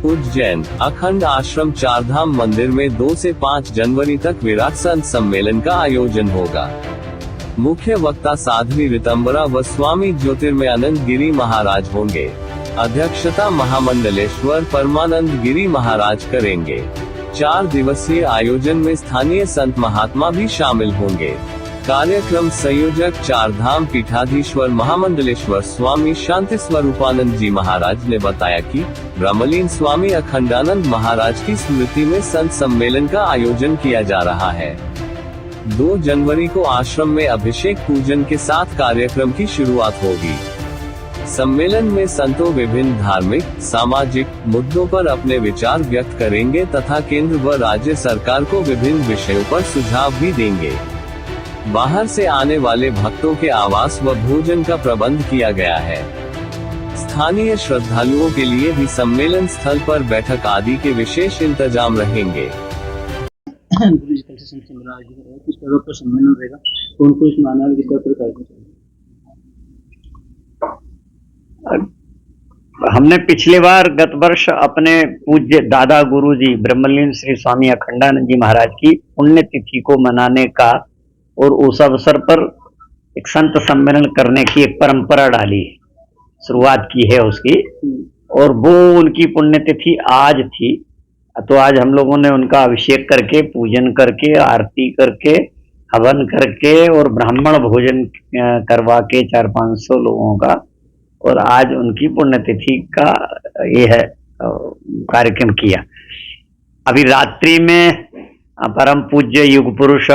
उज्जैन अखंड आश्रम चारधाम मंदिर में 2 से 5 जनवरी तक विराट संत सम्मेलन का आयोजन होगा। मुख्य वक्ता साध्वी ऋतंबरा व स्वामी ज्योतिर्मयानंद गिरी महाराज होंगे। अध्यक्षता महामंडलेश्वर परमानंद गिरी महाराज करेंगे। 4 दिवसीय आयोजन में स्थानीय संत महात्मा भी शामिल होंगे। कार्यक्रम संयोजक चारधाम पीठाधीश्वर महामंडलेश्वर स्वामी शांति स्वरूपानंद जी महाराज ने बताया कि ब्रह्मलीन स्वामी अखंडानंद महाराज की स्मृति में संत सम्मेलन का आयोजन किया जा रहा है। 2 जनवरी को आश्रम में अभिषेक पूजन के साथ कार्यक्रम की शुरुआत होगी। सम्मेलन में संतों विभिन्न धार्मिक, सामाजिक मुद्दों पर अपने विचार व्यक्त करेंगे तथा केंद्र व राज्य सरकार को विभिन्न विषयों पर सुझाव भी देंगे। बाहर से आने वाले भक्तों के आवास व भोजन का प्रबंध किया गया है। स्थानीय श्रद्धालुओं के लिए भी सम्मेलन स्थल पर बैठक आदि के विशेष इंतजाम रहेंगे। हमने पिछले बार गत वर्ष अपने पूज्य दादा गुरुजी ब्रह्मलीन श्री स्वामी अखंडानंद जी महाराज की पुण्यतिथि को मनाने का और उस अवसर पर एक संत सम्मेलन करने की एक परंपरा डाली, शुरुआत की है उसकी, और वो उनकी पुण्यतिथि आज थी। तो आज हम लोगों ने उनका अभिषेक करके, पूजन करके, आरती करके, हवन करके और ब्राह्मण भोजन करवा के 400-500 लोगों का, और आज उनकी पुण्यतिथि का ये है कार्यक्रम किया। अभी रात्रि में परम पूज्य युग पुरुष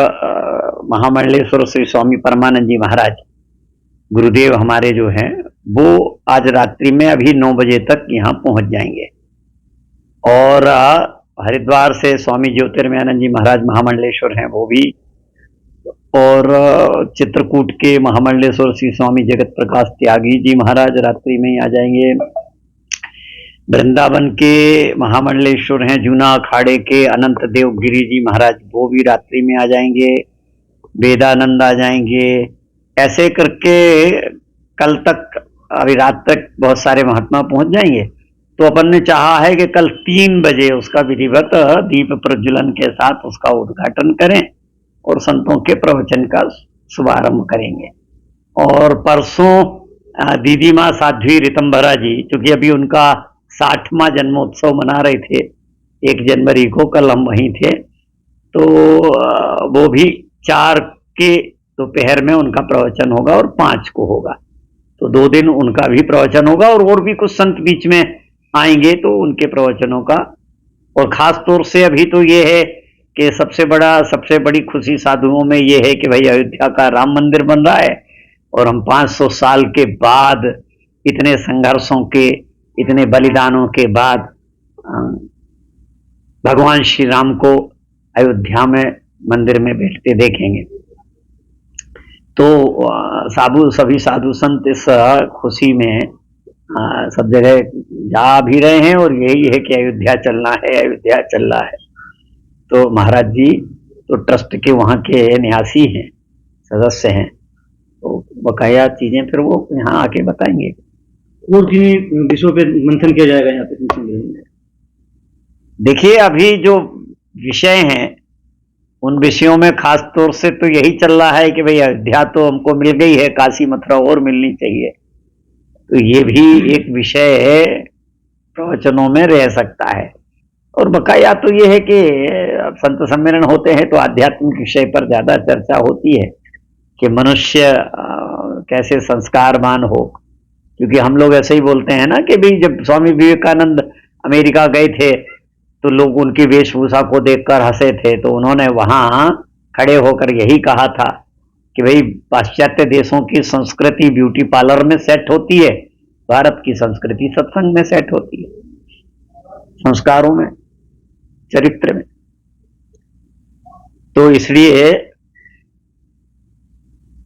महामंडलेश्वर श्री स्वामी परमानंद जी महाराज गुरुदेव हमारे जो हैं, वो आज रात्रि में अभी 9 बजे तक यहाँ पहुंच जाएंगे। और हरिद्वार से स्वामी ज्योतिर्मयानंद जी महाराज महामंडलेश्वर हैं, वो भी, और चित्रकूट के महामंडलेश्वर श्री स्वामी जगत प्रकाश त्यागी जी महाराज रात्रि में ही आ जाएंगे। वृंदावन के महामंडलेश्वर हैं जूना अखाड़े के अनंत देव गिरी जी महाराज, वो भी रात्रि में आ जाएंगे। वेदानंद आ जाएंगे। ऐसे करके कल तक, अभी रात तक बहुत सारे महात्मा पहुंच जाएंगे। तो अपन ने चाहा है कि कल 3 बजे उसका विधिवत दीप प्रज्वलन के साथ उसका उद्घाटन करें और संतों के प्रवचन का शुभारंभ करेंगे। और परसों दीदी माँ साध्वी ऋतंबरा जी, क्योंकि अभी उनका 60वां जन्मोत्सव मना रहे थे 1 जनवरी को, कल हम वहीं थे, तो वो भी 4 के दोपहर में उनका प्रवचन होगा और 5 को होगा। तो 2 दिन उनका भी प्रवचन होगा और भी कुछ संत बीच में आएंगे तो उनके प्रवचनों का। और खास तौर से अभी तो ये है कि सबसे बड़ी खुशी साधुओं में ये है कि भाई अयोध्या का राम मंदिर बन रहा है और हम 500 साल के बाद, इतने संघर्षों के, इतने बलिदानों के बाद भगवान श्री राम को अयोध्या में मंदिर में बैठते देखेंगे। तो सभी साधु संत इस खुशी में सब जगह जा भी रहे हैं और यही है कि अयोध्या चलना है, अयोध्या चल रहा है। तो महाराज जी तो ट्रस्ट के वहाँ के निवासी हैं, सदस्य हैं, तो बकाया चीजें फिर वो यहाँ आके बताएंगे। और किन विषयों पे मंथन किया जाएगा यहाँ पे? देखिए, अभी जो विषय हैं उन विषयों में खास तौर से तो यही चल रहा है कि भाई अयोध्या तो हमको मिल गई है, काशी मथुरा और मिलनी चाहिए। तो ये भी एक विषय प्रवचनों में रह सकता है। और बकाया तो ये है कि संत सम्मेलन होते हैं तो आध्यात्मिक विषय पर ज्यादा चर्चा होती है कि मनुष्य कैसे संस्कारवान हो। क्योंकि हम लोग ऐसे ही बोलते हैं ना कि भाई जब स्वामी विवेकानंद अमेरिका गए थे तो लोग उनकी वेशभूषा को देखकर हंसे थे, तो उन्होंने वहां खड़े होकर यही कहा था कि भाई पाश्चात्य देशों की संस्कृति ब्यूटी पार्लर में सेट होती है, भारत की संस्कृति सत्संग में सेट होती है, संस्कारों में, चरित्र में। तो इसलिए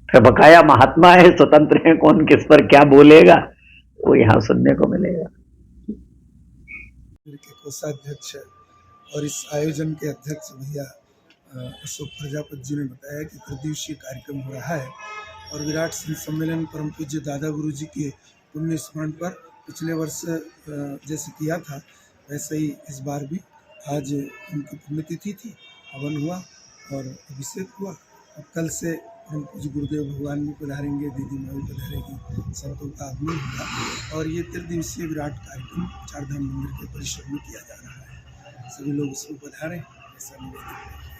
बकाया महात्मा है, स्वतंत्र है, कौन किस पर क्या बोलेगा वो यहाँ सुनने को मिलेगा। के कोषाध्यक्ष और इस आयोजन के अध्यक्ष भैया अशोक प्रजापति जी ने बताया कि त्रिदिवसीय कार्यक्रम हो रहा है और विराट संत सम्मेलन परम पूज्य दादा गुरु जी के पुण्य स्मरण पर पिछले वर्ष जैसे किया था वैसे ही इस बार भी आज उनकी पुण्यतिथि थी, हवन हुआ और अभिषेक हुआ। अब कल से हम पूज्य गुरुदेव भगवान भी पधारेंगे, दीदी माँ भी पधारेगी, संतों का आगमन होगा और ये त्रिदिवसीय विराट कार्यक्रम चारधाम मंदिर के परिसर में किया जा रहा है। सभी लोग इसमें पधारें, ऐसा निवेदन है।